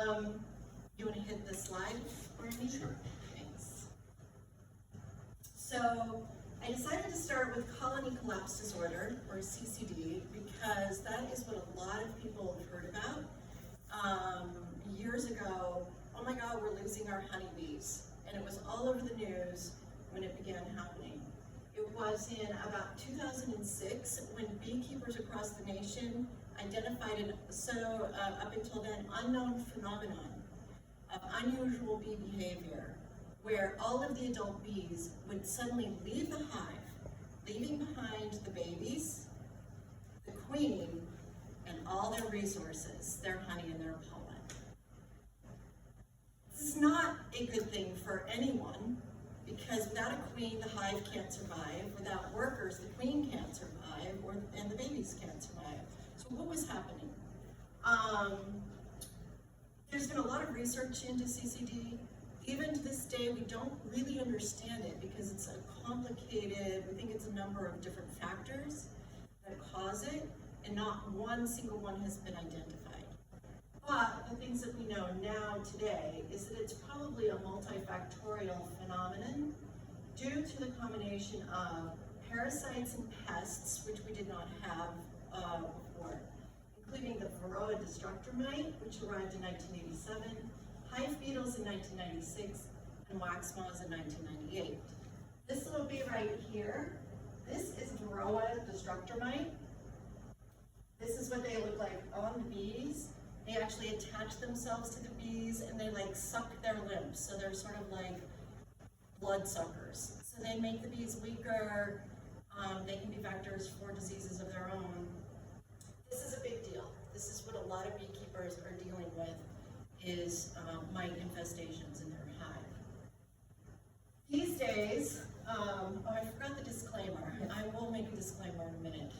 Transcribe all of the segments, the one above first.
You want to hit the slide for me? Sure. Thanks. So I decided to start with colony collapse disorder, or CCD, because that is what a lot of people have heard about. Years ago, oh my God, we're losing our honeybees. And it was all over the news when it began happening. It was in about 2006 when beekeepers across the nation identified an up until then unknown phenomenon of unusual bee behavior, where all of the adult bees would suddenly leave the hive, leaving behind the babies, the queen, and all their resources, their honey and their pollen. This is not a good thing for anyone, because without a queen, the hive can't survive. Without workers, the queen can't survive, and the babies can't survive. So what was happening? There's been a lot of research into CCD. Even to this day, we don't really understand it because it's a complicated, we think it's a number of different factors that cause it, and not one single one has been identified. But the things that we know now today is that it's probably a multifactorial phenomenon due to the combination of parasites and pests, which we did not have before, including the Varroa destructor mite, which arrived in 1987, hive beetles in 1996, and wax moths in 1998. This little bee right here, this is Varroa destructor mite. This is what they look like on the bees. They actually attach themselves to the bees and they like suck their limbs. So they're sort of like blood suckers. So they make the bees weaker. They can be vectors for diseases of their own. This is a big deal. This is what a lot of beekeepers are dealing with, is mite infestations in their hive. These days, oh, I forgot the disclaimer. I will make a disclaimer in a minute.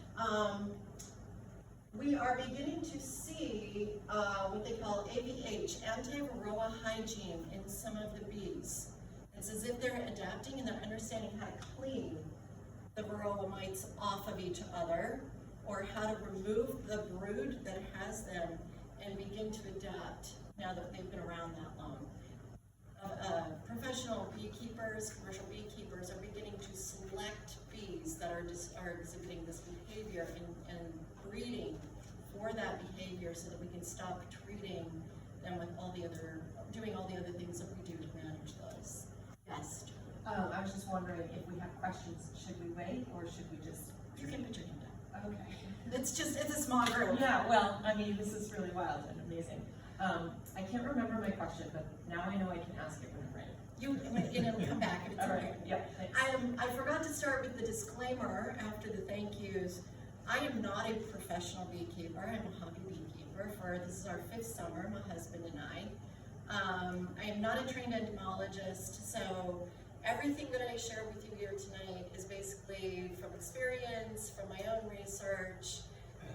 We are beginning to see what they call AVH, anti-Varroa hygiene, in some of the bees. It's as if they're adapting and they're understanding how to clean the Varroa mites off of each other, or how to remove the brood that has them and begin to adapt now that they've been around that long. Professional beekeepers, commercial beekeepers are beginning to select bees that are exhibiting this behavior and breeding for that behavior so that we can stop treating them with doing all the other things that we do to manage those. Yes? I was just wondering if we have questions, should we wait or should we just? You can put your hand down. Okay. It's a small group. Yeah, well, I mean, this is really wild and amazing. I can't remember my question, but now I know I can ask it when I'm ready. And it'll come back if it's All right, okay. yeah, thanks. I forgot to start with the disclaimer after the thank yous. I am not a professional beekeeper. I'm a hobby beekeeper. This is our 5th summer, my husband and I. I am not a trained entomologist, so everything that I share with you here tonight is basically from experience, from my own research,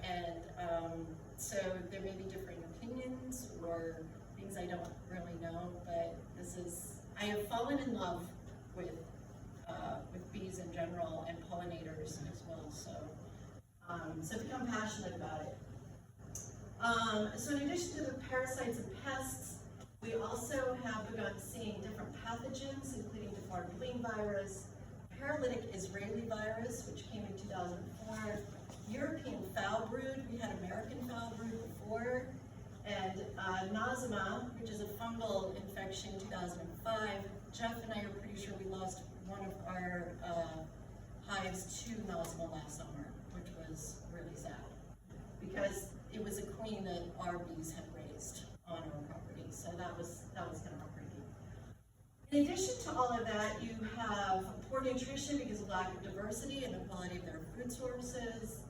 and so there may be differing opinions or things I don't really know, but I have fallen in love with bees in general and pollinators as well, so I've become passionate about it. So in addition to the parasites and pests, we also have begun seeing different pathogens, including deformed wing virus, paralytic Israeli virus, which came in 2004, European foul brood, we had American foul brood before, and nosema, which is a fungal infection, 2005. Jeff and I are pretty sure we lost one of our hives to nosema last summer, which was really sad, because it was a queen that our bees had raised on our property, so that was kind of heartbreaking. In addition to all of that, you have poor nutrition because of lack of diversity and the quality of their food sources,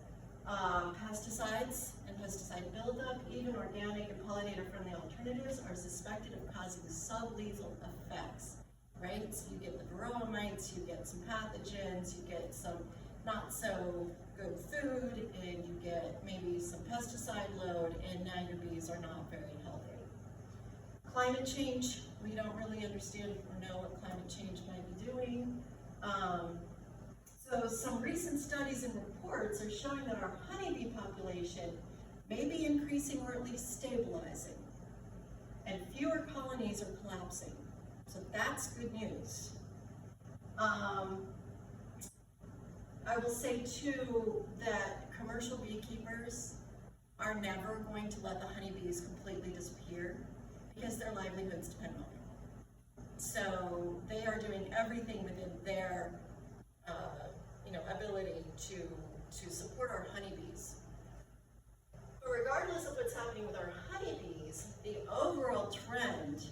pesticides and pesticide buildup, even organic and pollinator-friendly alternatives are suspected of causing sublethal effects, right? So you get the Varroa mites, you get some pathogens, you get some not so good food, and you get maybe some pesticide load, and now your bees are not very healthy. Climate change, we don't really understand or know what climate change might be doing. So some recent studies and reports are showing that our honeybee population may be increasing or at least stabilizing. and fewer colonies are collapsing. So that's good news. I will say too that commercial beekeepers are never going to let the honeybees completely disappear because their livelihoods depend on it. So they are doing everything within their ability to support our honeybees. But regardless of what's happening with our honeybees, the overall trend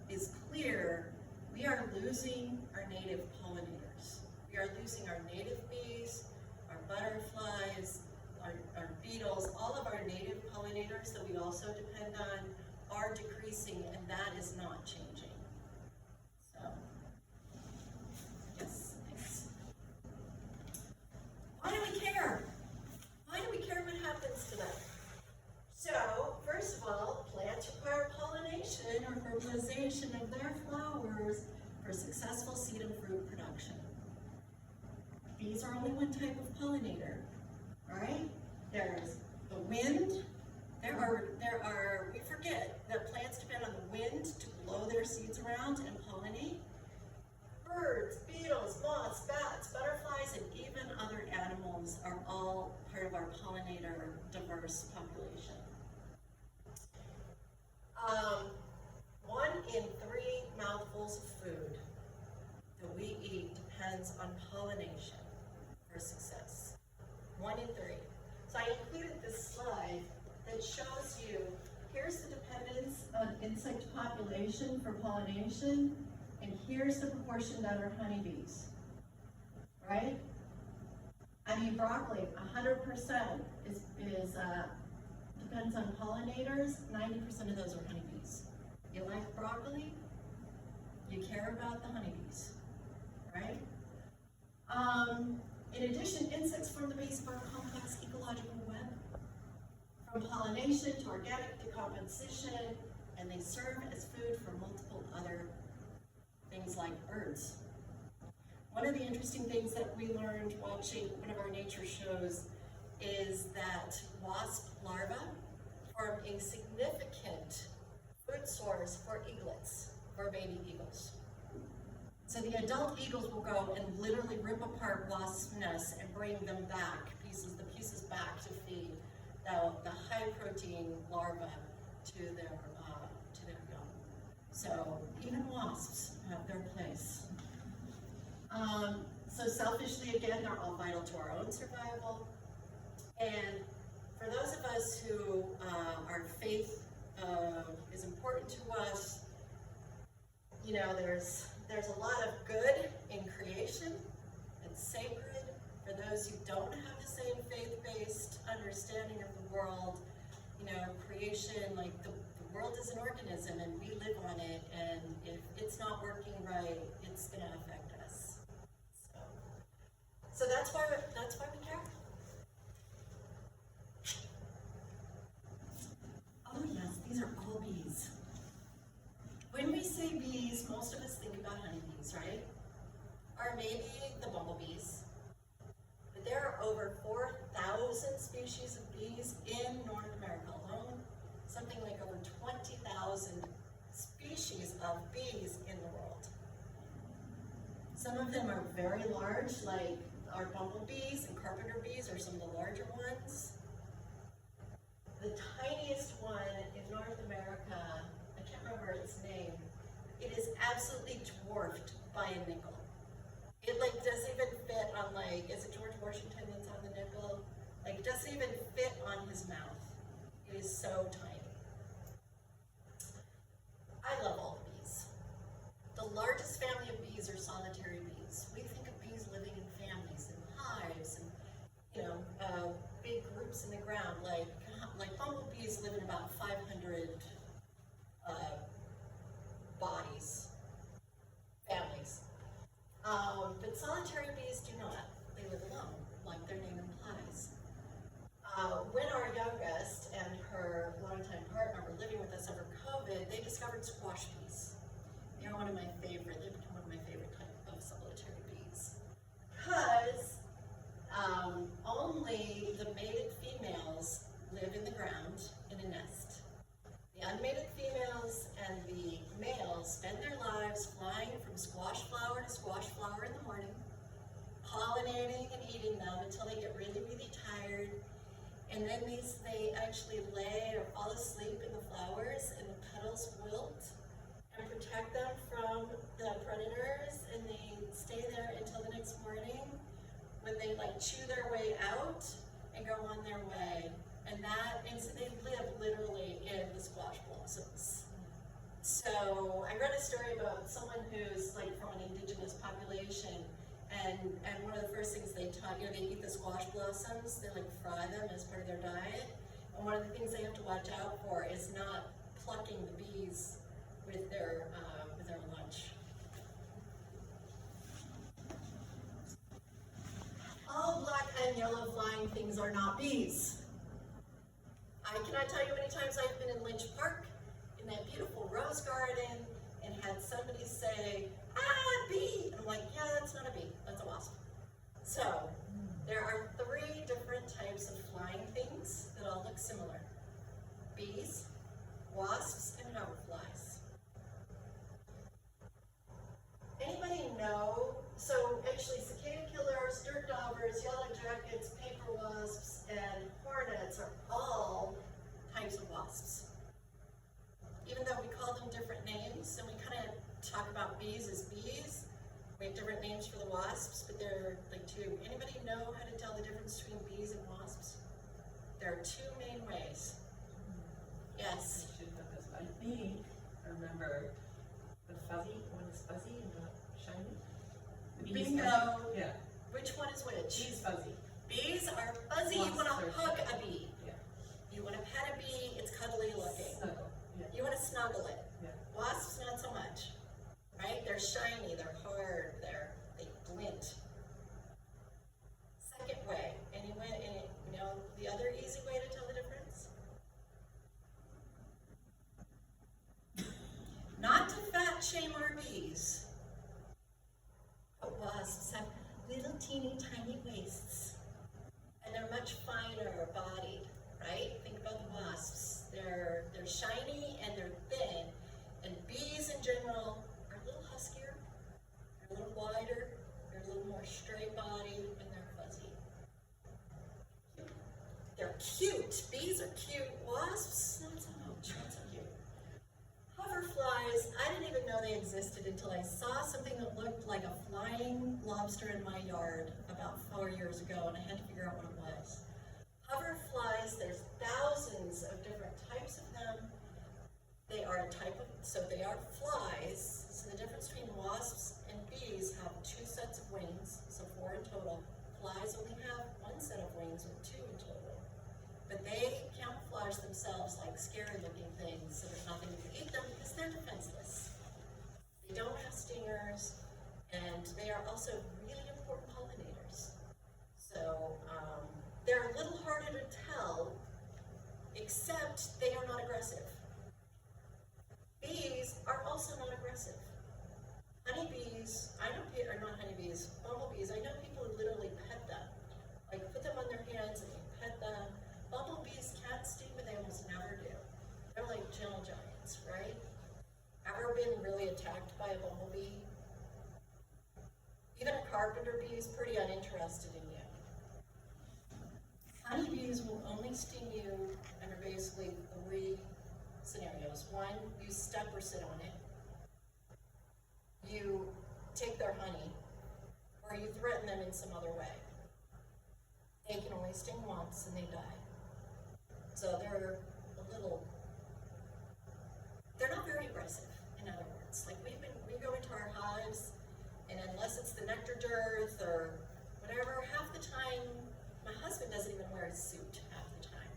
is clear. We are losing our native pollinators. We are losing our native bees, our butterflies, our beetles, all of our native pollinators that we also depend on are decreasing, and that is not changing. So, yes, thanks. Why do we care? Why do we care what happens to them? So, first of all, plants require pollination or fertilization of their flowers for successful seed and fruit production. Bees are only one type of pollinator, right? There's the wind. We forget that plants depend on the wind to blow their seeds around and pollinate. Birds, beetles, moths, bats, butterflies, and even other animals are all part of our pollinator diverse population. 1 in 3 mouthfuls of food that we eat depends on pollination for success. 1 in 3. So I included this slide that shows you, here's the dependence on insect population for pollination, and here's the proportion that are honeybees, right? I mean, broccoli, 100% depends on pollinators. 90% of those are honeybees. You like broccoli? You care about the honeybees, right? In addition, insects form the base of our complex ecological web. From pollination to organic decomposition, and they serve as food for multiple other things like birds. One of the interesting things that we learned watching one of our nature shows is that wasp larvae form a significant food source for eaglets, or baby eagles. So the adult eagles will go and literally rip apart wasp nests and bring them back, the pieces back to feed the high protein larvae to their young. So even wasps have their place. So selfishly, again, they're all vital to our own survival. And for those of us who our faith is important to us, there's a lot of good in creation. It's sacred. For those who don't have the same faith-based understanding of the world, creation, like the world is an organism and we live on it, and if it's not working right, it's going to affect us. So that's why we care. Oh yes, these are all bees. When we say bees, most of us think about honeybees, right? Or maybe the bumblebees. But there are over 4,000 species of bees in North America alone. Something like over 20,000 species of bees in the world. Some of them are very large, like our bumblebees and carpenter bees are some of the larger ones. The tiniest one in North America, I can't remember its name, it is absolutely dwarfed by a nickel. It doesn't even fit on is it George Washington that's on the nickel? It doesn't even fit on his mouth. It is so tiny. I love all the bees. The largest family of bees are solitary bees. We think of bees living in families and hives and big groups in the ground. Like bumblebees live in about 500 bodies, families. But solitary bees do not. They live alone, like their name implies. When our youngest and her longtime partner were living with us over COVID, they discovered squash bees. They're one of my favorite. They've become one of my favorite type of solitary bees. Because only the mated females live in the ground in a nest. The unmated females and spend their lives flying from squash flower to squash flower in the morning, pollinating and eating them until they get really, really tired. And then they actually lay or fall asleep in the flowers, and the petals wilt and protect them from the predators, and they stay there until the next morning when they like chew their way out and go on their way. And so they live literally in the squash blossoms. So I read a story about someone who's like from an indigenous population, and one of the first things they taught, they eat the squash blossoms, they like fry them as part of their diet. And one of the things they have to watch out for is not plucking the bees with their lunch. All black and yellow flying things are not bees. I cannot tell you how many times I've been in Lynch Park, in that beautiful rose garden, and had somebody say, bee! And I'm like, yeah, that's not a bee, that's a wasp. So, there are 3 different types of flying things that all look similar. Bees, wasps, and hoverflies. Anybody know? So actually cicada killers, dirt daubers, yellow jackets, paper wasps, and hornets are all types of wasps. Even though we call them different names, and we kind of talk about bees as bees, we have different names for the wasps, but they're like 2. Anybody know how to tell the difference between bees and wasps? There are 2 main ways. Yes? I should know this, but I think I remember the fuzzy, one is fuzzy and not shiny. Bingo! Yeah. Which one is which? Bees fuzzy. Bees are fuzzy. You want to hug a bee. Yeah. You want to pet a bee, it's cuddly looking. Snuggle. Yeah. You want to snuggle it. Yeah. Wasps, not so much. Right? They're shiny, they're hard, they glint. Second way, the other easy way to tell the difference? Not to fat shame our bees, but wasps have little teeny tiny waists, and they're much finer bodied, right? Think about the wasps. They're shiny and they're thin, and bees in general are a little huskier, they're a little wider, they're a little more straight bodied, and they're fuzzy. They're cute. Bees are cute. Wasps, not so much. Not so cute. Hoverflies, I didn't even know they existed until I saw something that looked like a flying lobster in my yard about 4 years ago, and I had to figure out what it was. Hoverflies, there's thousands of different types of them. They are they are flies. So the difference between wasps and bees have 2 sets of wings, so 4 in total. Flies only have 1 set of wings, or 2 in total. But they camouflage themselves like scary looking things, so there's nothing to eat them because they're defenseless. They don't have stingers, and they are also really important pollinators. So they're a little harder to tell, except they are not aggressive. Bees are also not aggressive. Honeybees, or not honeybees, bumblebees, I know people who literally pet them. Like put them on their hands and they pet them. Bumblebees can't sting, but they almost never do. They're like gentle giants, right? Ever been really attacked by a bumblebee? Even a carpenter bee is pretty uninterested in you. Honeybees will only sting you under basically 3 scenarios. 1, you step or sit on it. You take their honey, or you threaten them in some other way. They can only sting once and they die. So they're not very aggressive, in other words. Like we go into our hives, and unless it's the nectar dearth or whatever, half the time, my husband doesn't even wear a suit half the time,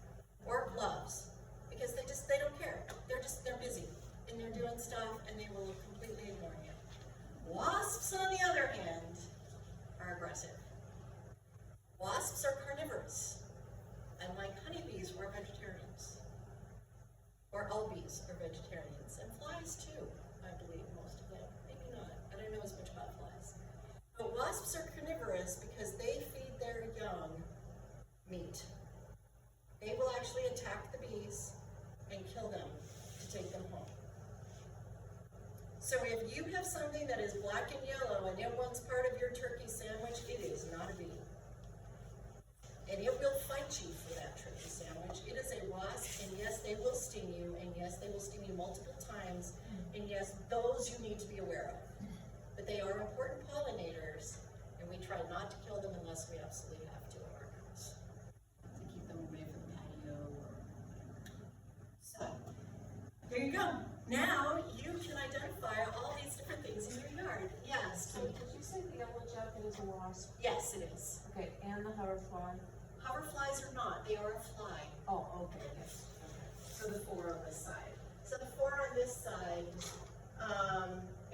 or gloves, because they don't care. They're busy, and they're doing stuff, and they will completely ignore you. Wasps, on the other hand, are aggressive. Wasps are carnivorous, and like honeybees, we're vegetarians. Or all bees are vegetarians, and flies too, I believe, most of them. Maybe not, I don't know as much about flies. But wasps are carnivorous because they feed their young meat. They will actually attack the bees and kill them to take them home. So that is black and yellow and it wants part of your turkey sandwich, it is not a bee. And it will fight you for that turkey sandwich. It is a wasp, and yes, they will sting you, and yes, they will sting you multiple times, and yes, those you need to be aware of. But they are important pollinators, and we try not to kill them unless we absolutely have to in our house. To keep them away from the patio or whatever. So, there you go. Now you can identify all these different things in your yard. Yes. So did you say the yellow jacket is a wasp? Yes, it is. Okay, and the hoverfly? Hoverflies are not. They are a fly. Oh, okay, yes. So the 4 on this side. So the 4 on this side,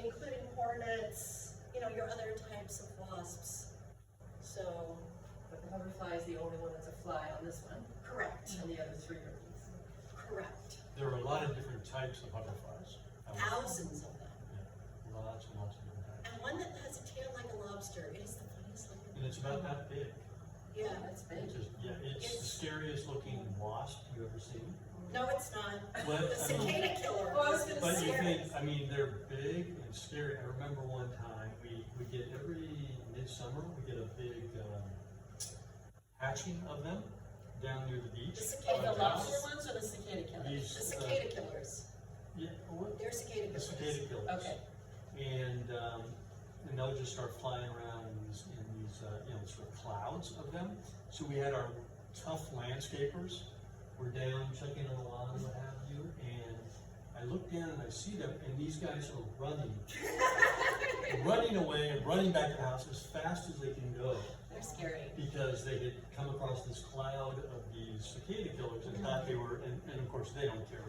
including hornets, your other types of wasps. So, But the hoverfly is the only one that's a fly on this one, correct. and the other 3 are bees. Correct. There are a lot of different types of butterflies. Thousands of them. Yeah, lots and lots of different types. And one that has a tail like a lobster. It is the funniest looking. And it's about that big. Yeah. That's big. It's the scariest looking wasp you ever seen. No, it's not. Well, The cicada killer. Well, I was gonna But you say- think, they're big and scary. I remember one time, we get every midsummer, we get a big hatching of them down near the beach. The cicada The lobster killers. ones or the cicada killers? These, The cicada killers. Yeah, what? They're cicada The killers. cicada killers. Okay. And they'll just start flying around in these sort of clouds of them. So we had our tough landscapers, we're down checking on the lawn and what have you, and I look down and I see them, and these guys are running away and running back to the house as fast as they can go, They're scary. because they had come across this cloud of these cicada killers and thought they were, and of course they don't care,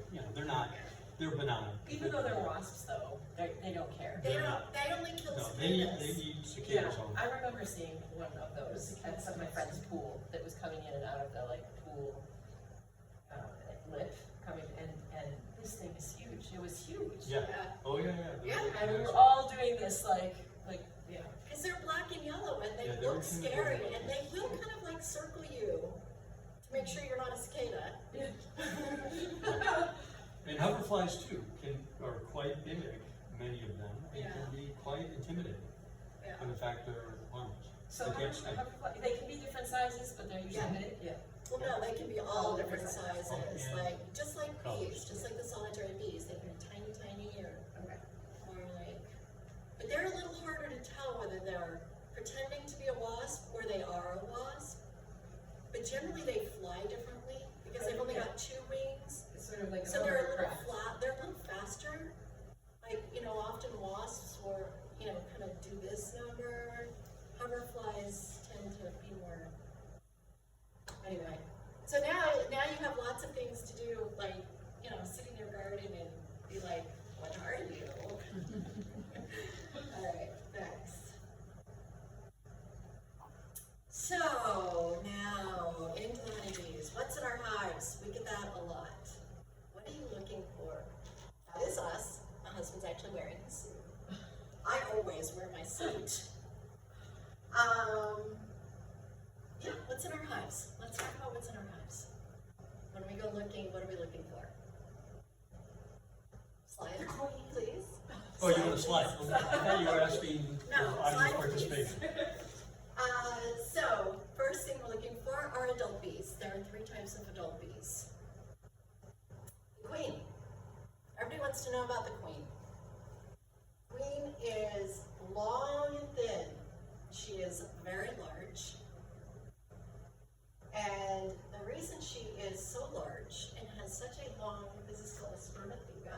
they're benign. Even though they're wasps, though, they don't care. They They're don't. They only kill No, cicadas. they eat Yeah, cicadas only. I remember seeing one of those at some of my friend's pool that was coming in and out of the pool lip coming, and this thing is huge. It was huge. Yeah. Oh, yeah. Yeah, And we were all doing this yeah. Because they're black and yellow and they Yeah, they're look scary intimidating. and they will kind of circle you to make sure you're not a cicada. And hoverflies too are quite big, many of them, and Yeah. can be quite intimidating. Yeah. But in fact, they're harmless. So They can't sting. they can be different sizes, but they're usually Yeah. yeah. Well, no, they can be all different sizes, And just like colors. bees, just like the solitary bees. They can be tiny, tiny or Okay. but they're a little harder to tell whether they're pretending to be a wasp or they are a wasp. But generally they fly differently because they've only got 2 wings. It's sort of like So they're a little hovercraft. they're a little faster. Often wasps will, kind of do this number. Hoverflies tend to be more. Anyway, so now you have lots of things to do, like, sit in your garden and be like, what are you? All right, next. So now into the honeybees. What's in our hives? We get that a lot. What are you looking for? That is us. My husband's actually wearing a suit. I always wear my suit. Yeah, what's in our hives? Let's talk about what's in our hives. When we go looking, what are we looking for? Slide, please. Oh, you want to slide? I thought you were asking No, for audience slide, participation. So, first thing we're looking for are adult bees. There are 3 types of adult bees. The queen. Everybody wants to know about the queen. Queen is long and thin. She is very large. And the reason she is so large and has such a long, this is called a spermathuga.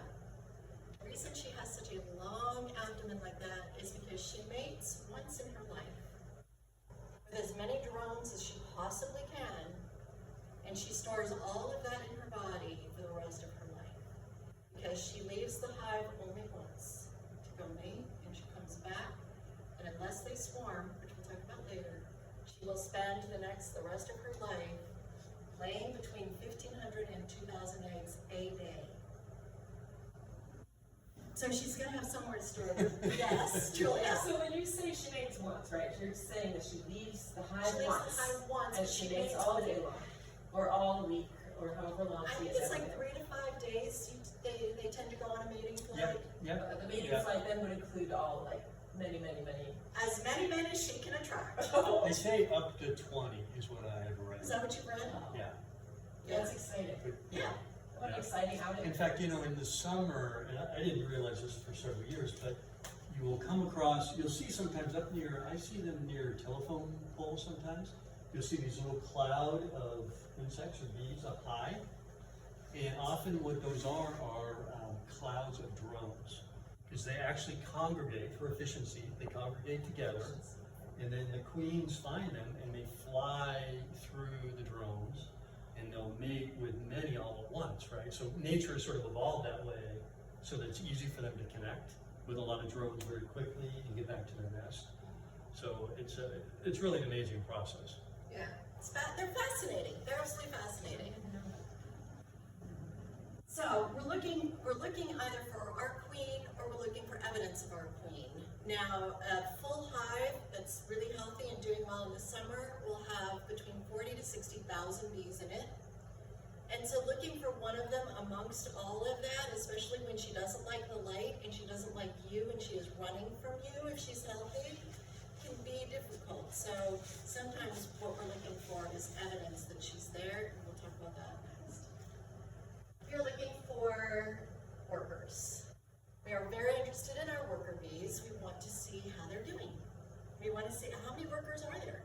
The reason she has such a long abdomen like that is because she mates once in her life with as many drones as she possibly can, and she stores all of that in her body for the rest of her life. Because she leaves the hive only once to go mate, and she comes back, and unless they swarm, which we'll talk about later, she will spend the rest of her life laying between 1,500 and 2,000 eggs a day. So she's gonna have somewhere to store them. Yes, Julia. So when you say she mates once, right, you're saying that she leaves the hive She leaves once. the hive once, And but she she mates mates all with day you. long, or all week, or however long I she think is it's every like day. 3 to 5 days. They tend to go on a mating flight. Yeah. But the mating Yeah. flight then would include all, like, many. As many men as she can attract. They say up to 20 is what I have read. Is that what you read? Yeah. That's exciting. But, Yeah. What an exciting outing. in fact, you know, in the summer, and I didn't realize this for several years, but you will come across, you'll see sometimes up near, I see them near telephone poles sometimes. You'll see these little cloud of insects or bees up high. And often what those are clouds of drones. Because they actually congregate for efficiency, they congregate together. And then the queens find them and they fly through the drones and they'll mate with many all at once, right? So nature has sort of evolved that way so that it's easy for them to connect with a lot of drones very quickly and get back to their nest. So it's really an amazing process. Yeah. They're fascinating. They're absolutely fascinating. So we're looking either for our queen or we're looking for evidence of our queen. Now, a full hive that's really healthy and doing well in the summer will have between 40 to 60,000 bees in it. And so looking for one of them amongst all of that, especially when she doesn't like the light and she doesn't like you and she is running from you if she's healthy, can be difficult. So sometimes what we're looking for is evidence that she's there, and we'll talk about that next. If you're looking for workers, we are very interested in our worker bees. We want to see how they're doing. We want to see how many workers are there,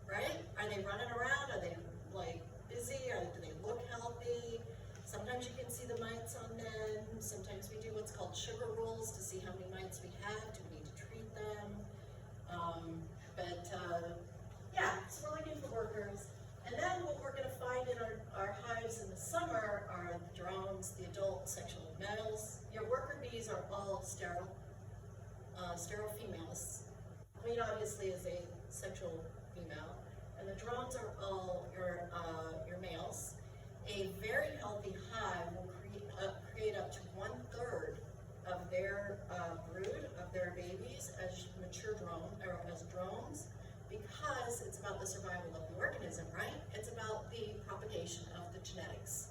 right? Are they running around? Are they like busy? Do they look healthy? Sometimes you can see the mites on them. Sometimes we do what's called sugar rolls to see how many mites we have. Do we need to treat them? Yeah, so we're looking for workers. And then what we're going to find in our hives in the summer are the drones, the adult sexual males. Your worker bees are all sterile females. Queen obviously is a sexual female, and the drones are all your males. A very healthy hive will create up to 1/3 of their brood of their babies as mature drone or as drones, because it's about the survival of the organism, right? It's about the propagation of the genetics,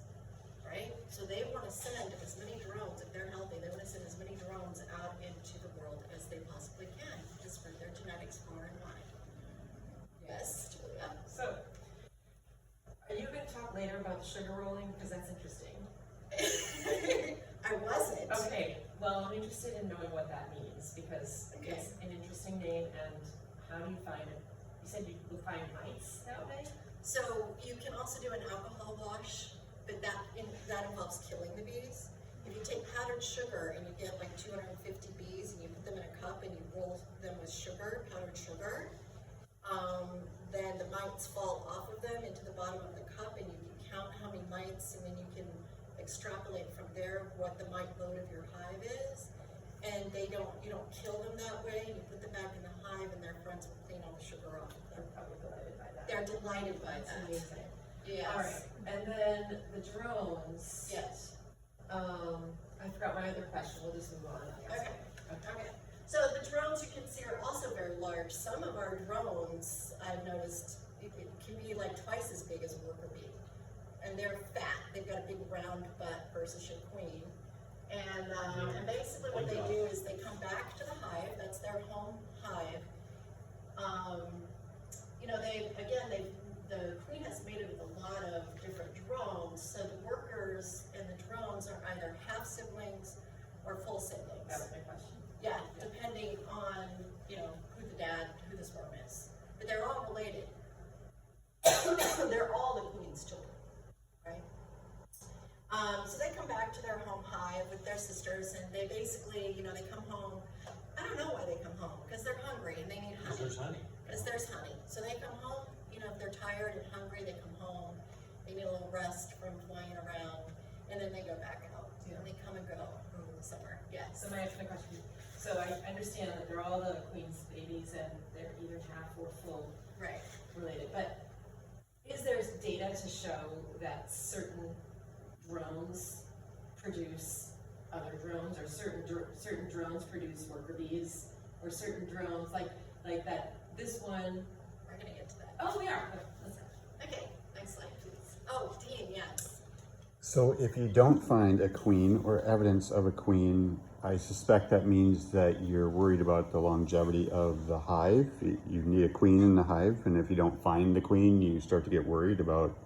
right? So they want to send as many drones, if they're healthy, they want to send as many drones out into the world as they possibly can to spread their genetics far and wide. Yes, Julia? So, are you going to talk later about the sugar rolling? Because that's interesting. I wasn't. Okay, well, I'm interested in knowing what that means, because it's an interesting name, and how do you find it? You said you would find mites that way? So you can also do an alcohol wash, but that involves killing the bees. If you take powdered sugar and you get like 250 bees and you put them in a cup and you roll them with sugar, powdered sugar, then the mites fall off of them into the bottom of the cup, and you can count how many mites, and then you can extrapolate from there what the mite load of your hive is. And you don't kill them that way. You put them back in the hive, and their friends will clean all the sugar off of them. They're probably delighted by that. They're delighted by That's that. amazing. Yes. All right, and then the drones. Yes. I forgot my other question. We'll just move on. Okay. Okay. So the drones you can see are also very large. Some of our drones, I've noticed, it can be like twice as big as a worker bee. And they're fat. They've got a big round butt versus your queen. And basically what they do is they come back to the hive. That's their home hive. The queen has mated with a lot of different drones. So the workers and the drones are either half siblings or full siblings. That was my question. Yeah, depending on, who the sperm is. But they're all related. They're all the queen's children, right? So they come back to their home hive with their sisters, and they basically, they come home. I don't know why they come home, because they're hungry and they need honey. Because there's honey. Because there's honey. So they come home, if they're tired and hungry, they come home. They need a little rest from flying around, and then they go back out. And they come and go in the summer. Yes. So my question. So I understand that they're all the queen's babies, and they're either half or full Right. related. But is there data to show that certain drones produce other drones, or certain drones produce worker bees, or certain drones like that? This one. We're gonna get to that. Oh, we are. Listen. Okay. Next slide, please. Oh, Dean, yes. So if you don't find a queen or evidence of a queen I suspect that means that you're worried about the longevity of the hive. You need a queen in the hive, and if you don't find the queen, you start to get worried about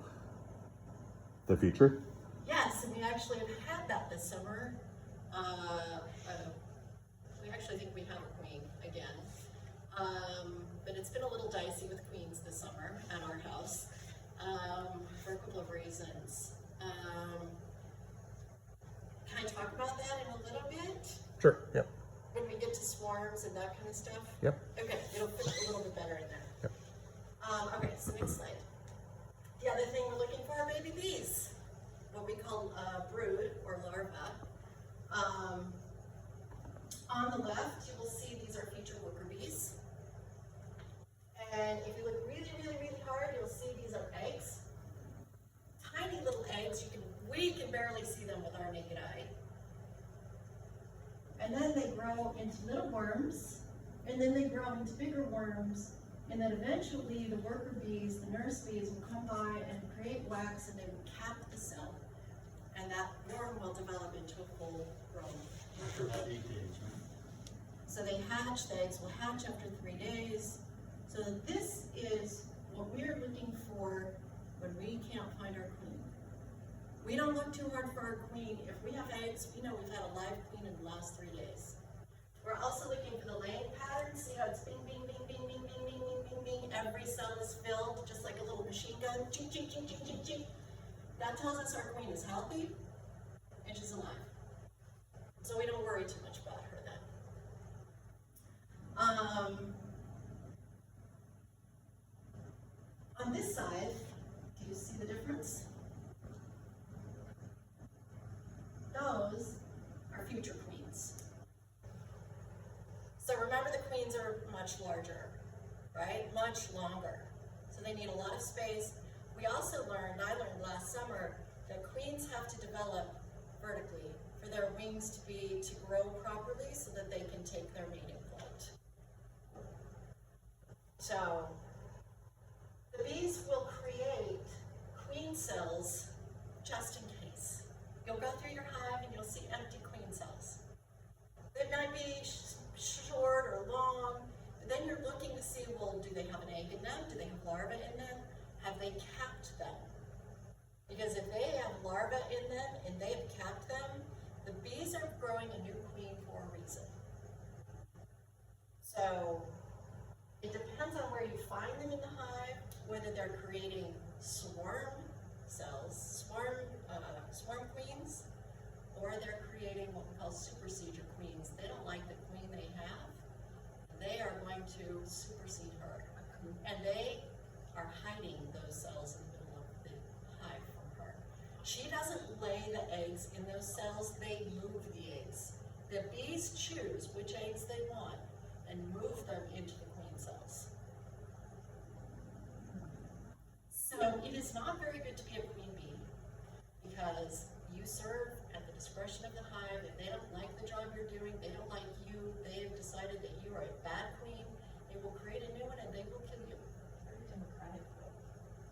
the future. Yes, and we actually have had that this summer. We actually think we have a queen again. But it's been a little dicey with queens this summer at our house for a couple of reasons. Can I talk about that in a little bit? Sure. Yep. When we get to swarms and that kind of stuff? Yep. Okay, it'll fit a little bit better in there. Yep. Okay, so next slide. The other thing we're looking for are baby bees, what we call brood or larva. On the left, you will see these are future worker bees. And if you look really, really, really hard, you'll see these are eggs. Tiny little eggs. We can barely see them with our naked eye. And then they grow into little worms, and then they grow into bigger worms, and then eventually the worker bees, the nurse bees, will come by and create wax, and they will cap the cell. And that worm will develop into a full grown After worker about bee. 8 days, right? So they hatch, the eggs will hatch after 3 days. So this is what we're looking for when we can't find our queen. We don't look too hard for our queen. If we have eggs, we know we've had a live queen in the last 3 days. We're also looking for the laying pattern. See how it's bing, bing, bing, bing, bing, bing, bing, bing, bing, bing. Every cell is filled, just like a little machine gun. Ching, ching, ching, ching, ching, ching. That tells us our queen is healthy and she's alive. So we don't worry too much about her then. On this side, do you see the difference? Those are future queens. So remember, the queens are much larger, right? Much longer. So they need a lot of space. We also I learned last summer that queens have to develop vertically for their wings to grow properly so that they can take their mating flight. So the bees will create queen cells just in case. You'll go through your hive and you'll see empty queen cells. They might be short or long, and then you're looking to see, well, do they have an egg in them? Do they have larvae in them? Have they capped them? Because if they have larvae in them and they have capped them, the bees are growing a new queen for a reason. So it depends on where you find them in the hive, whether they're creating swarm cells, swarm queens, or they're creating what we call supersedure queens. They don't like the queen they have, and they are going to supersede her. And they are hiding those cells in the middle of the hive from her. She doesn't lay the eggs in those cells, they move the eggs. The bees choose which eggs they want and move them into the queen cells. So it is not very good to be a queen bee because you serve at the discretion of the hive. If they don't like the job you're doing, they don't like you, they have decided that you are a bad queen, they will create a new one and they will kill you. Very democratic though.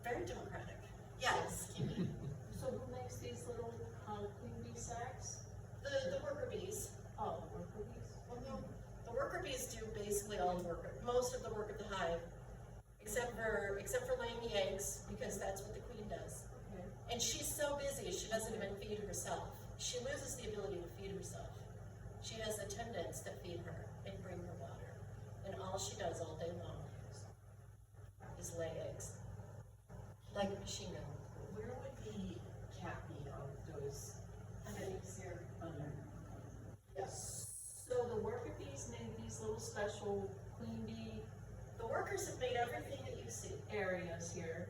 Very democratic. Yes, Kimmy. So who makes these little queen bee sacks? The worker bees. Oh, worker bees? The worker bees do basically all the work, most of the work of the hive, except for laying the eggs, because that's what the queen does. Okay. And she's so busy, she doesn't even feed herself. She loses the ability to feed herself. She has attendants that feed her and bring her water. And all she does all day long is lay eggs. Like a machine gun. Where would the cap be on those eggs here? Under. Yes. So the worker bees made these little special queen bee The workers have made everything that you see. areas here.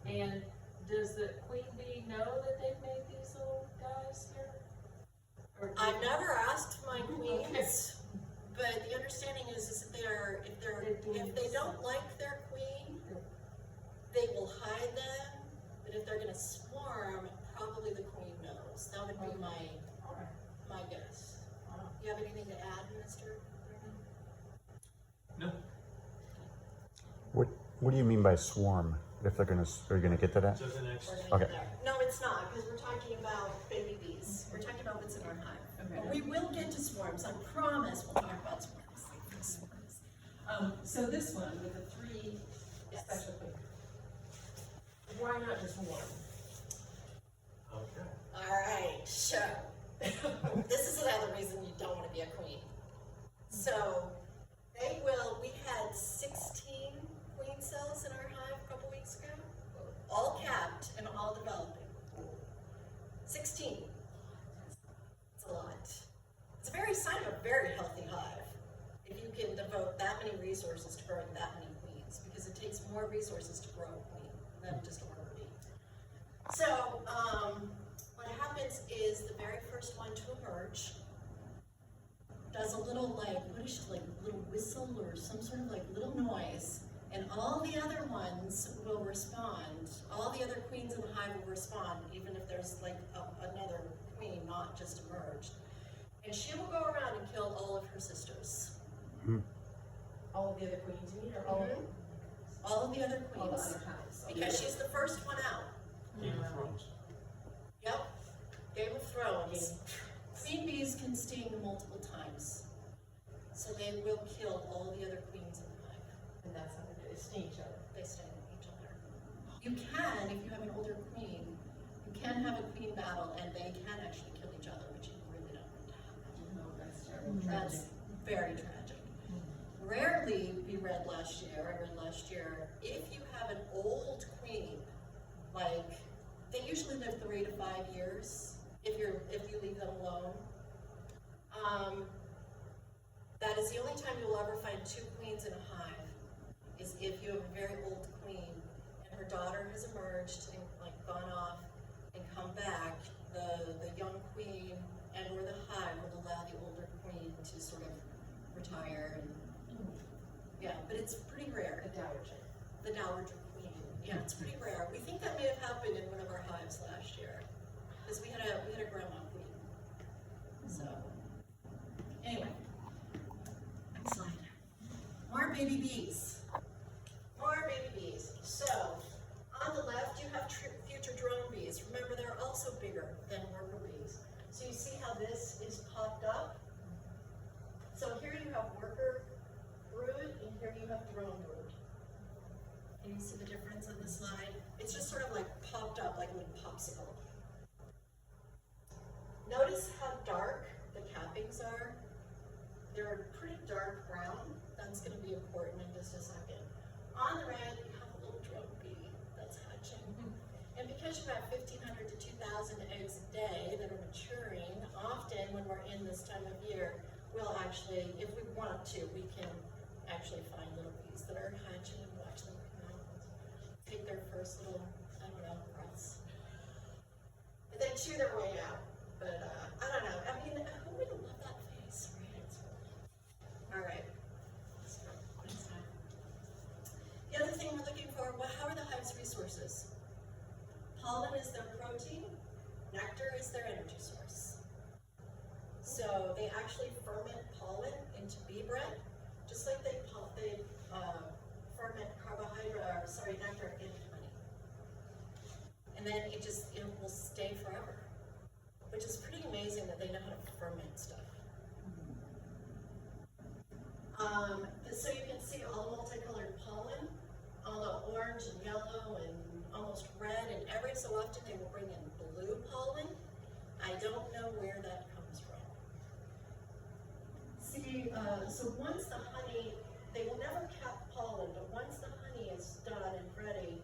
And does the queen bee know that they've made these little guys here? Or do- I've never asked my queens, but the understanding is that if they don't like their queen, they will hide them. But if they're going to swarm, probably the queen knows. That would be All right. my guess. Wow. You have anything to add, Mr.? No, What do you mean by swarm? If they're gonna, are you gonna get to that? so the next, We're gonna Okay. get there. No, it's not, because we're talking about baby bees. We're talking about what's in our hive. But we will get to swarms, I promise, we'll talk about swarms. So this one with the 3 special queen, why not just one? Okay. Alright, so, this is another reason you don't wanna be a queen. So, we had 16 queen cells in our hive a couple weeks ago, all capped and all developing. 16. It's a lot. It's a very sign of a very healthy hive, if you can devote that many resources to growing that many queens, because it takes more resources to grow a queen than just a worker bee. So, what happens is the very first one to emerge does a little little whistle or some sort of little noise, and all the other ones will respond. All the other queens in the hive will respond, even if there's another queen not just emerged. And she will go around and kill all of her sisters. All of the other queens you mean, or all of them? All of the other All the queens, other hives? because she's the first one out. Game of Thrones. Yep, Game of Thrones. Queen bees can sting multiple times, so they will kill all the other queens in the hive. And that's how they do it, sting each other. They sting each other. You can, if you have an older queen, you can have a queen battle, and they can actually kill each other, which you really don't want to happen. No, that's terrible. That's very tragic. Rarely, we read last year, if you have an old queen, they usually live 3 to 5 years, if you leave them alone. That is the only time you'll ever find 2 queens in a hive, is if you have a very old queen, and her daughter has emerged and gone off and come back, the young queen and or the hive will allow the older queen to sort of retire yeah, but it's pretty rare. The dowager queen. Yeah, it's pretty rare. We think that may have happened in one of our hives last year, because we had a grandma queen. So, anyway, next slide. More baby bees. More baby bees. So, on the left you have future drone bees. Remember, they're also bigger than worker bees. So you see how this is popped up? So here you have worker brood, and here you have drone brood. Can you see the difference in the slide? It's just sort of popped up like a little popsicle. Notice how dark the cappings are. They're pretty dark brown. That's going to be important in just a second. On the right, you have a little drone bee that's hatching. And because you have 1,500 to 2,000 eggs a day that are maturing, often when we're in this time of year, we'll actually, if we want to, we can actually find little bees that are hatching and watch them come out and take their first little, breaths. But they chew their way out. But I don't know. I mean, who wouldn't love that face, right? All right. So, next time. The other thing we're looking for, how are the hive's resources? Pollen is their protein. Nectar is their energy source. So they actually ferment pollen into bee bread, just like they ferment nectar into honey. And then it will stay forever, which is pretty amazing that they know how to ferment stuff. So you can see all the multicolored pollen, all the orange and yellow and almost red, and every so often they will bring in blue pollen. I don't know where that comes from. See, so once the honey, they will never cap pollen, but once the honey is done and ready,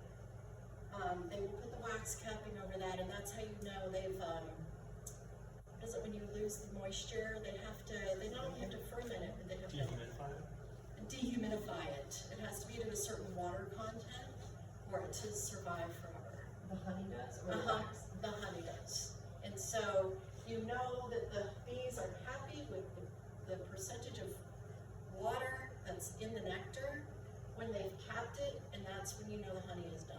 they will put the wax capping over that, and that's how you know they've, what is it when you lose the moisture? They not only have to ferment it, but they have to dehumidify it. It has to be at a certain water content for it to survive forever. The honey does? Or the wax? The honey does. And so you know that the bees are happy with the percentage of water that's in the nectar when they've capped it, and that's when you know the honey is done.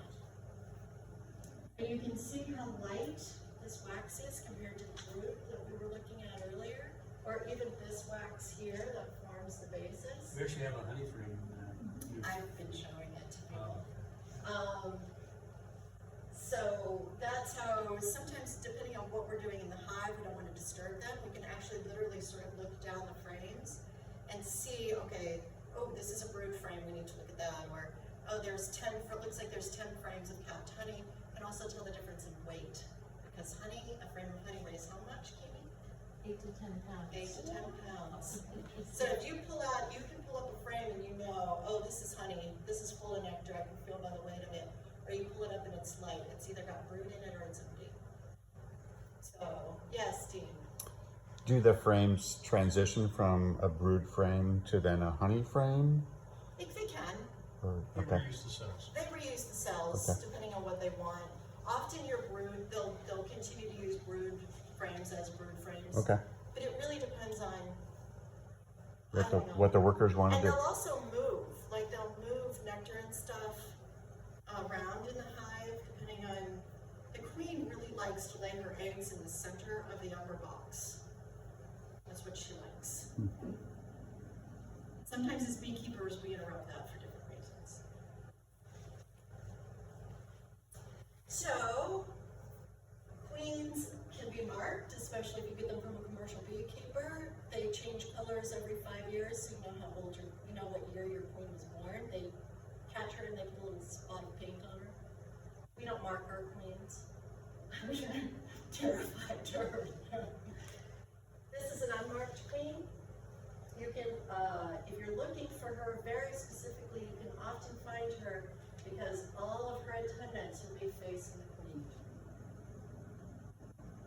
And you can see how light this wax is compared to the brood that we were looking at earlier, or even this wax here that forms the basis. We actually have a honey frame. I've been showing it to people. So that's how, sometimes depending on what we're doing in the hive, we don't want to disturb them. We can actually say, oh, this is a brood frame, we need to look at that, or, oh, looks like there's 10 frames of capped honey. And also tell the difference in weight, because honey, a frame of honey weighs how much, Katie? 8 to 10 pounds. 8 to 10 pounds. So if you can pull up a frame and you know, oh, this is honey, this is full of nectar, I can feel by the weight of it. Or you pull it up and it's light, it's either got brood in it or it's empty. So, yes, Dean. Do the frames transition from a brood frame to then a honey frame? If they can, Or, We okay. reuse the cells. they reuse the cells Okay. depending on what they want. Often your brood, they'll continue to use brood frames as brood frames. Okay. But it really depends on What the workers want to And do. they'll also move, like they'll move nectar and stuff around in the hive, depending on, the queen really likes to lay her eggs in the center of the upper box. That's what she likes. Sometimes as beekeepers, we interrupt that for different reasons. So, queens can be marked, especially if you get them from a commercial beekeeper. They change colors every 5 years, so you know how old you know what year your queen was born. They catch her and they put a little spot of paint on her. We don't mark our queens. I'm terrified to her. This is an unmarked queen. You can, if you're looking for her very specifically, you can often find her because all of her attendants will be facing the queen.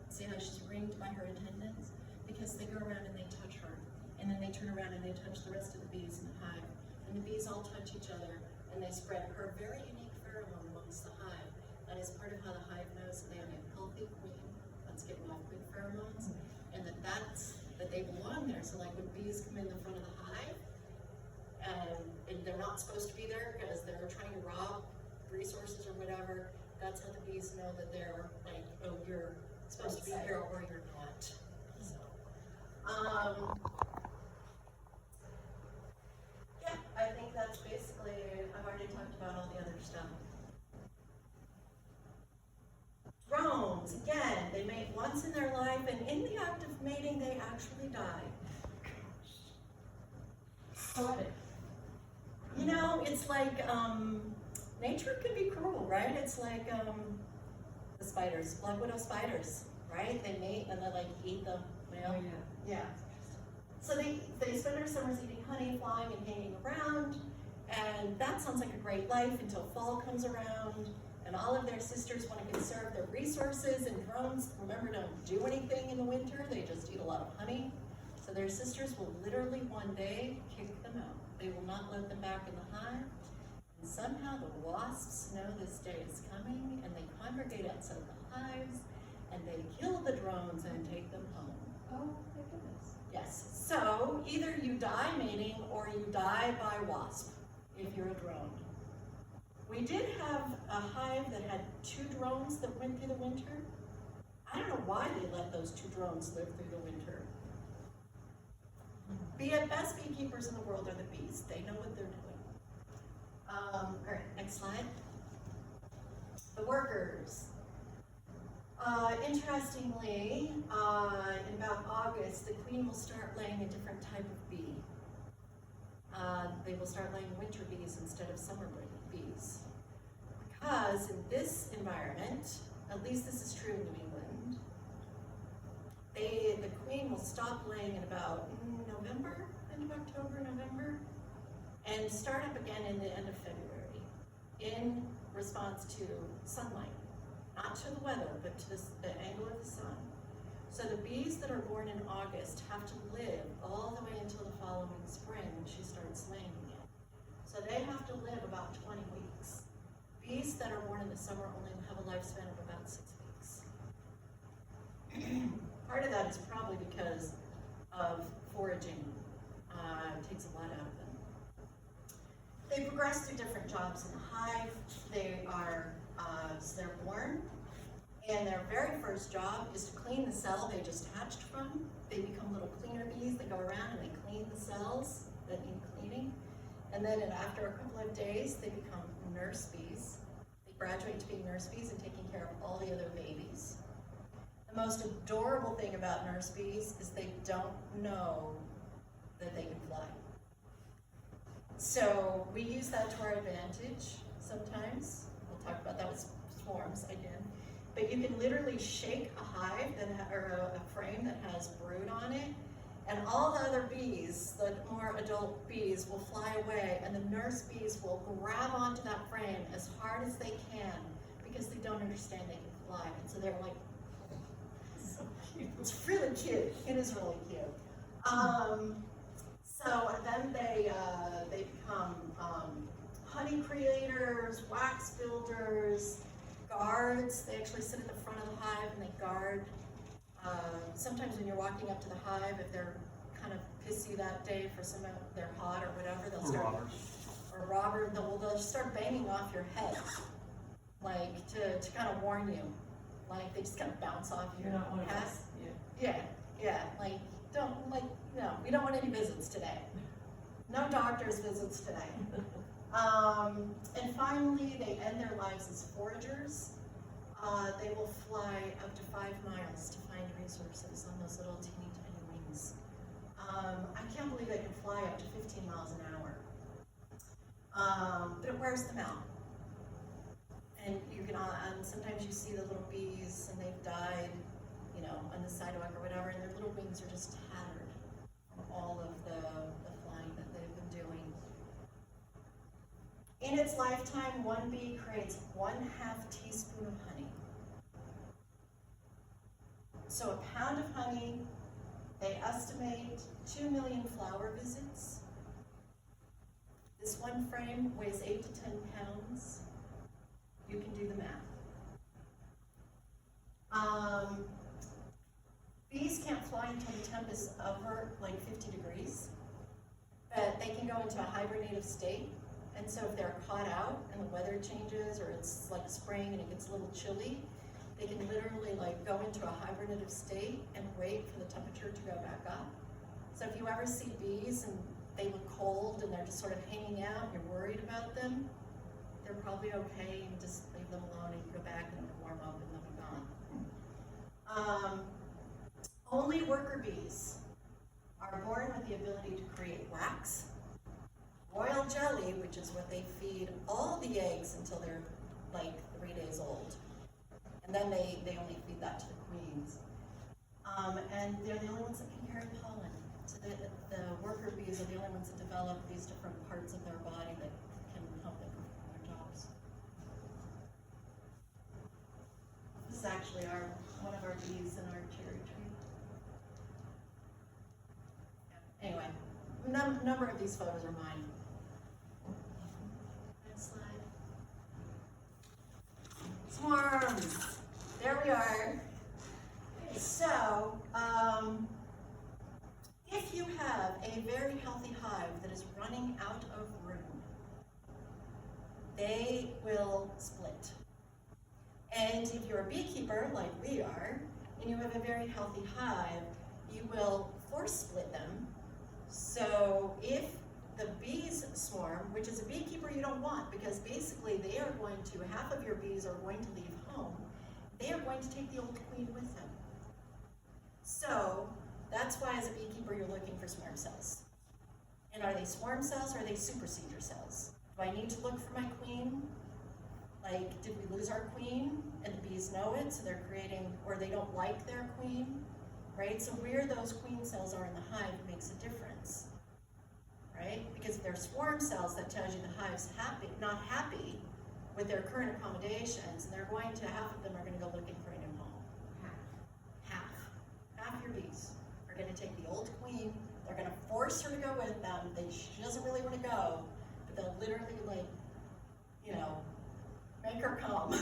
See how she's ringed by her attendants? Because they go around and they touch her, and then they turn around and they touch the rest of the bees in the hive. And the bees all touch each other, and they spread her very unique pheromone amongst the hive. That is part of how the hive knows that they have a healthy queen that's giving off good pheromones, and that they belong there. So like when bees come in the front of the hive, and they're not supposed to be there because they're trying to rob resources or whatever, that's how the bees know that they're like, oh, you're supposed to be here or you're not. So, yeah, I think that's basically, I've already talked about all the other stuff. Drones, again, they mate once in their life, and in the act of mating, they actually die. Poetic. You know, it's like, nature can be cruel, right? It's like, the spiders, black widow spiders, right? They mate and they like eat the male. Yeah. So they spend their summers eating honey, flying and hanging around, and that sounds like a great life until fall comes around, and all of their sisters want to conserve their resources, and drones, remember, don't do anything in the winter, they just eat a lot of honey. So their sisters will literally one day kick them out. They will not let them back in the hive. And somehow the wasps know this day is coming, and they congregate outside the hives, and they kill the drones and take them home. Oh, my goodness. Yes, so either you die mating or you die by wasp if you're a drone. We did have a hive that had 2 drones that went through the winter. I don't know why they let those 2 drones live through the winter. The best beekeepers in the world are the bees. They know what they're doing. All right, next slide. The workers. Interestingly, in about August, the queen will start laying a different type of bee. They will start laying winter bees instead of summer bees. Because in this environment, at least this is true in New England, the queen will stop laying in about November, end of October, November, and start up again in the end of February in response to sunlight. Not to the weather, but to the angle of the sun. So the bees that are born in August have to live all the way until the following spring when she starts laying again. So they have to live about 20 weeks. Bees that are born in the summer only have a lifespan of about 6 weeks. Part of that is probably because of foraging. It takes a lot out of them. They progress through different jobs in the hive. So they're born, and their very first job is to clean the cell they just hatched from. They become little cleaner bees that go around and they clean the cells that need cleaning. And then after a couple of days, they become nurse bees. They graduate to being nurse bees and taking care of all the other babies. The most adorable thing about nurse bees is they don't know that they can fly. So we use that to our advantage sometimes. We'll talk about that with swarms again. But you can literally shake a hive or a frame that has brood on it, and all the other bees, the more adult bees, will fly away, and the nurse bees will grab onto that frame as hard as they can because they don't understand they can fly. And so they're like, so cute. It's really cute. It is really cute. So then they become honey creators, wax builders, guards. They actually sit at the front of the hive and they guard. Sometimes when you're walking up to the hive, if they're kind of pissy that day for some of they're hot or whatever, they'll start they'll start banging off your head, like to kind of warn you. Like they just kind of bounce off your You're not one of head. us. Yeah, like no, we don't want any visits today. No doctor's visits today. And finally, they end their lives as foragers. They will fly up to 5 miles to find resources on those little teeny tiny wings. I can't believe they can fly up to 15 miles an hour. But it wears them out. And you can, sometimes you see the little bees and they've died, you know, on the sidewalk or whatever, and their little wings are just tattered from all of the flying that they've been doing. In its lifetime, one bee creates 1/2 teaspoon of honey. So a pound of honey, they estimate 2 million flower visits. This one frame weighs 8 to 10 pounds. You can do the math. Bees can't fly until the temp is over like 50 degrees, but they can go into a hibernative state. And so if they're caught out and the weather changes or it's like spring and it gets a little chilly, they can literally like go into a hibernative state and wait for the temperature to go back up. So if you ever see bees and they look cold and they're just sort of hanging out, you're worried about them, they're probably okay, and just leave them alone and you go back and it'll warm up and they'll be gone. Only worker bees are born with the ability to create wax, royal jelly, which is what they feed all the eggs until they're like 3 days old. And then they only feed that to the queens. And they're the only ones that can carry pollen. So the worker bees are the only ones that develop these different parts of their body that can help them perform their jobs. This is actually one of our bees in our cherry tree. Anyway, number of these photos are mine. Next slide. Swarms. There we are. So, if you have a very healthy hive that is running out of room, they will split. And if you're a beekeeper like we are, and you have a very healthy hive, you will force split them. So if the bees swarm, which is a beekeeper you don't want, because basically they are going to, half of your bees are going to leave home. They are going to take the old queen with them. So that's why as a beekeeper you're looking for swarm cells. And are they swarm cells or are they supersedure cells? Do I need to look for my queen? Like, did we lose our queen and the bees know it, so they're creating, or they don't like their queen, right? So where those queen cells are in the hive makes a difference, right? Because if they're swarm cells, that tells you the hive's not happy with their current accommodations, and they're going to, half of them are going to go looking for a new home. Half your bees are going to take the old queen, they're going to force her to go with them, she doesn't really want to go, but they'll literally, like, you know, make her come.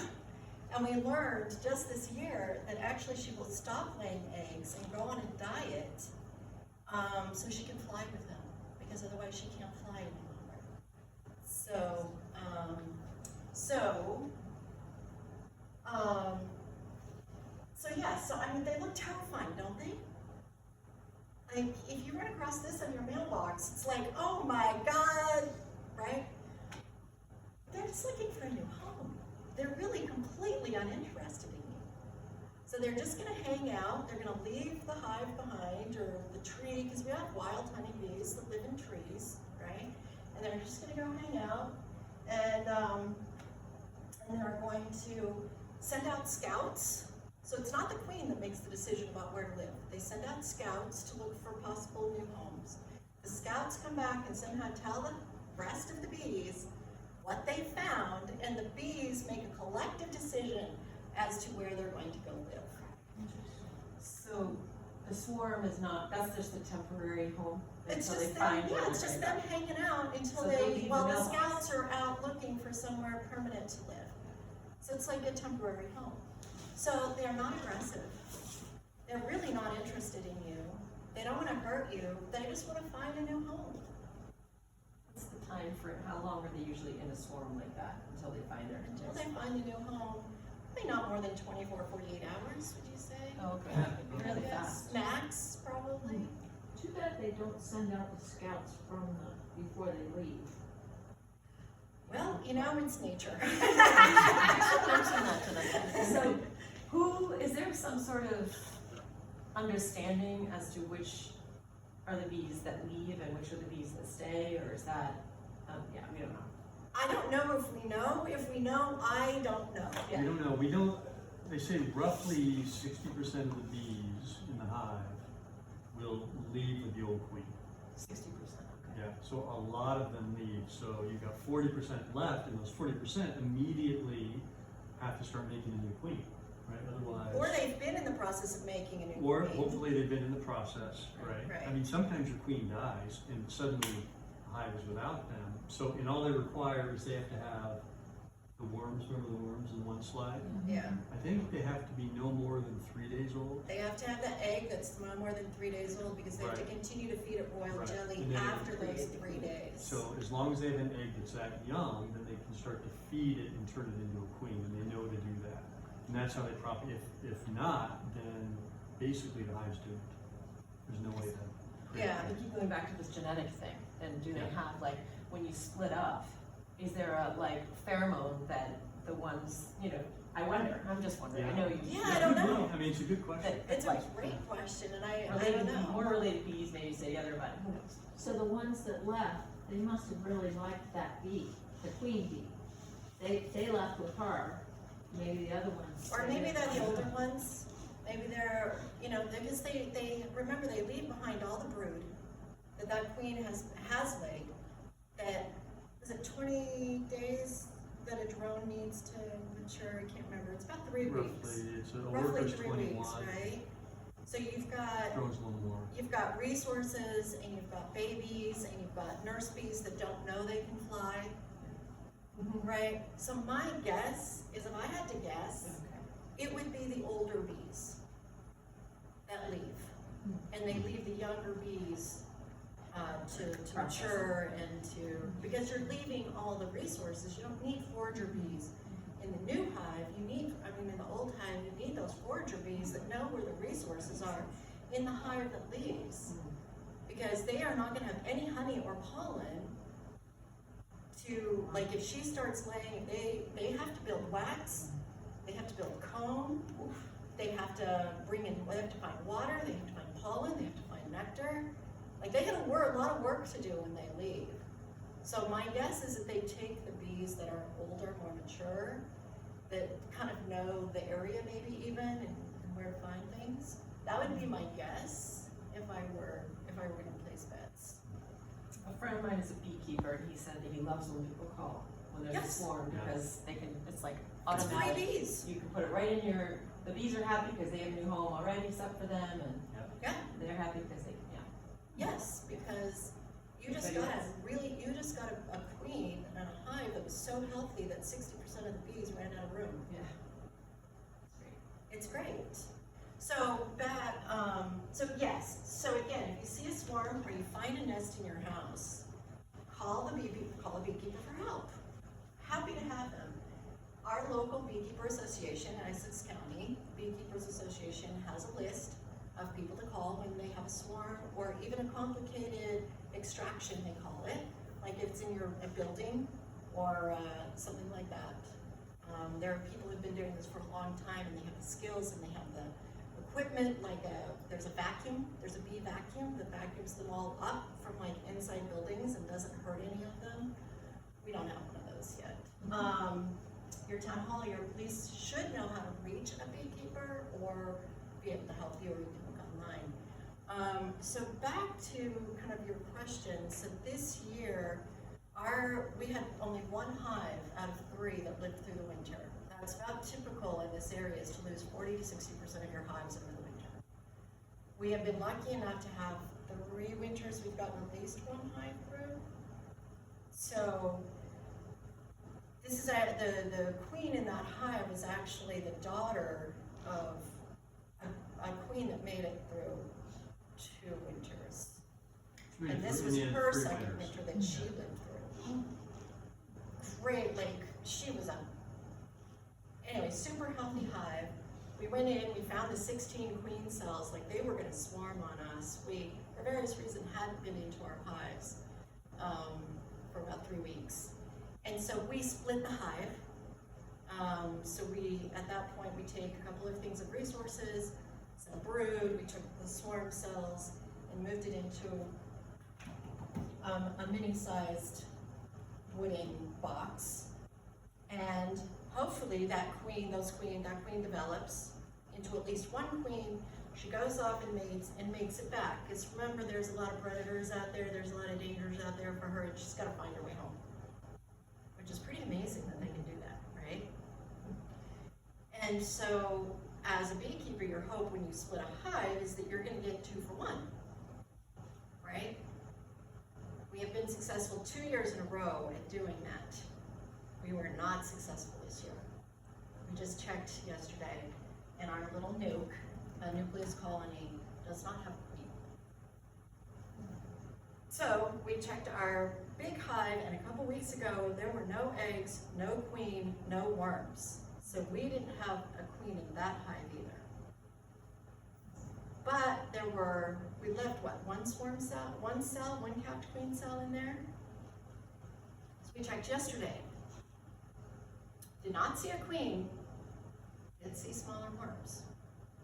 And we learned just this year that actually she will stop laying eggs and go on a diet so she can fly with them, because otherwise she can't fly any longer. So I mean, they look terrifying, don't they? Like, if you run across this on your mailbox, it's like, oh my God, right? They're just looking for a new home. They're really completely uninterested in you. So they're just gonna hang out, they're gonna leave the hive behind, or the tree, because we have wild honeybees that live in trees, right? and they're just gonna go hang out, and they're going to send out scouts. So it's not the queen that makes the decision about where to live. They send out scouts to look for possible new homes. The scouts come back and somehow tell the rest of the bees what they found, and the bees make a collective decision as to where they're going to go live. So the swarm is not, that's just a temporary home It's until they just them, find yeah, where it's they're just gonna them hanging out until So they'll leave while the the mailbox. scouts are out looking for somewhere permanent to live. So it's like a temporary home. So they're not aggressive. They're really not interested in you. They don't want to hurt you. They just want to find a new home. What's the time frame? How long are they usually in a swarm like that until they find their Until next they find a new home, maybe not more than 24, 48 hours, would you say? Oh, okay. Maybe Really yes. fast. Max, probably. Too bad they don't send out the scouts before they leave. Well, it's nature. So is there some sort of understanding as to which are the bees that leave and which are the bees that stay, or is that, we don't know. I don't know if we know. If we know, I don't know. We don't know, we don't, they say roughly 60% of the bees in the hive will leave with the old queen. 60%, okay. Yeah, so a lot of them leave, so you've got 40% left, and those 40% immediately have to start making a new queen, right? Otherwise. Or they've been in the process of making a new Or queen. hopefully they've been in the process, right? Right. I mean, sometimes your queen dies and suddenly the hive is without them. So, and all they require is they have to have the worms, remember the worms in one slide? Yeah. I think they have to be no more than 3 days old. They have to have the egg that's no more than 3 days old because they have to Right. continue to feed it royal Right. jelly And then after those 3 days. So as long as they have an egg that's that young, then they can start to feed it and turn it into a queen, and they know to do that. And that's how they probably, if not, then basically the hive's doomed. There's no way to create Yeah. a I queen. keep going back to this genetic thing, and do they Yeah. have, like, when you split up, is there a, like, pheromone that the ones, I wonder, I'm just wondering, I know you. Yeah, I don't know. I mean, it's a good question. That- It's a like, great question, and I related don't bees, know. more related bees maybe say the other, but who knows? So the ones that left, they must have really liked that bee, the queen bee. They left with her, maybe the other ones. Or maybe they're the older ones. Maybe they're, because they remember they leave behind all the brood that queen has laid. That, is it 20 days that a drone needs to mature? I can't remember. It's about 3 weeks. Roughly, it's a Roughly worker's 3 21, weeks, right? So you've got throws a little more. resources, and you've got babies, and you've got nurse bees that don't know they can fly, right? So my guess is, if I had to guess, it would be the older bees that leave. And they leave the younger bees to mature and because you're leaving all the resources. You don't need forager bees. In the new hive, in the old hive, you need those forager bees that know where the resources are in the hive that leaves. Because they are not gonna have any honey or pollen to, like, if she starts laying, they have to build wax, they have to build comb, they have to find water, they have to find pollen, they have to find nectar. Like, they have a lot of work to do when they leave. So my guess is that they take the bees that are older, more mature, that kind of know the area maybe even, and where to find things. That would be my guess if I were gonna place bets. A friend of mine is a beekeeper, and he said that he loves when people call, when there's a Yes. swarm, Yeah. because it's like It's free automatic. bees. You can put it right in the bees are happy because they have a new home already set for them, and Yeah. they're happy because Yes, because you just got a queen and a hive that was so healthy that 60% of the bees ran out of room. yeah. It's great. So yes. So again, if you see a swarm or you find a nest in your house, call a beekeeper for help. Happy to have them. Our local beekeeper association, Essex County Beekeepers Association, has a list of people to call when they have a swarm or even a complicated extraction, they call it, like if it's in a building or something like that. There are people who've been doing this for a long time, and they have the skills and they have the equipment, like there's a bee vacuum that vacuums them all up from like inside buildings and doesn't hurt any of them. We don't have one of those yet. Your town hall, your police should know how to reach a beekeeper or be able to help you, or you can look online. So back to kind of your question. So this year, we had only one hive out of 3 that lived through the winter. That's about typical in this area, is to lose 40 to 60% of your hives over the winter. We have been lucky enough to have 3 winters we've gotten at least 1 hive through. So this is the queen in that hive was actually the daughter of a queen that made it through 2 winters. And this was her second winter that she lived through. Great, like she was anyway, super healthy hive. We went in, we found the 16 queen cells, like they were gonna swarm on us. We, for various reasons, hadn't been into our hives for about 3 weeks. And so we split the hive. So at that point, we take a couple of things of resources, some brood, we took the swarm cells and moved it into a mini-sized wooden box. And hopefully that queen develops into at least 1 queen. She goes off and makes it back. Because remember, there's a lot of predators out there, there's a lot of dangers out there for her, and she's gotta find her way home. Which is pretty amazing that they can do that, right? And so, as a beekeeper, your hope when you split a hive is that you're gonna get 2 for 1, right? We have been successful 2 years in a row at doing that. We were not successful this year. We just checked yesterday, and our little nuke, a nucleus colony, does not have a queen. So we checked our big hive, and a couple weeks ago, there were no eggs, no queen, no worms. So we didn't have a queen in that hive either. But we left what, 1 swarm cell, 1 capped queen cell in there? So we checked yesterday. Did not see a queen, did see smaller worms.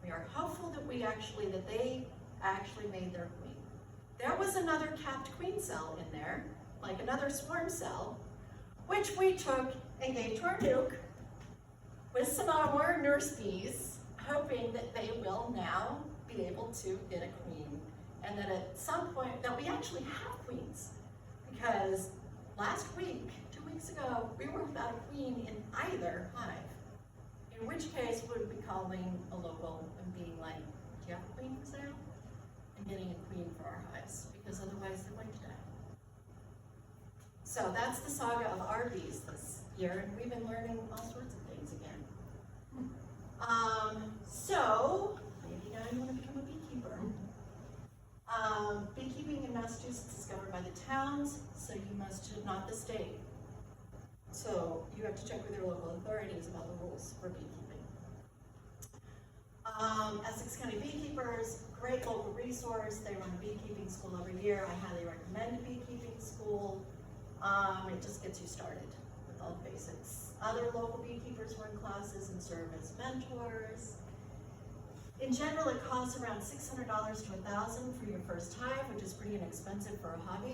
We are hopeful that they actually made their queen. There was another capped queen cell in there, like another swarm cell, which we took and gave to our nuke with some more nurse bees, hoping that they will now be able to get a queen, and that at some point, that we actually have queens, because last week, 2 weeks ago, we were without a queen in either hive, in which case we would be calling a local and being like, do you have a queen for sale? And getting a queen for our hives, because otherwise they're going to die. So that's the saga of our bees this year, and we've been learning all sorts of things again. So maybe now you want to become a beekeeper. Beekeeping in Massachusetts is governed by the towns, so you must, not the state. So you have to check with your local authorities about the rules for beekeeping. Essex County Beekeepers, great local resource. They run a beekeeping school every year. I highly recommend a beekeeping school. It just gets you started with all the basics. Other local beekeepers run classes and serve as mentors. In general, it costs around $600 to $1,000 for your first hive, which is pretty inexpensive for a hobby.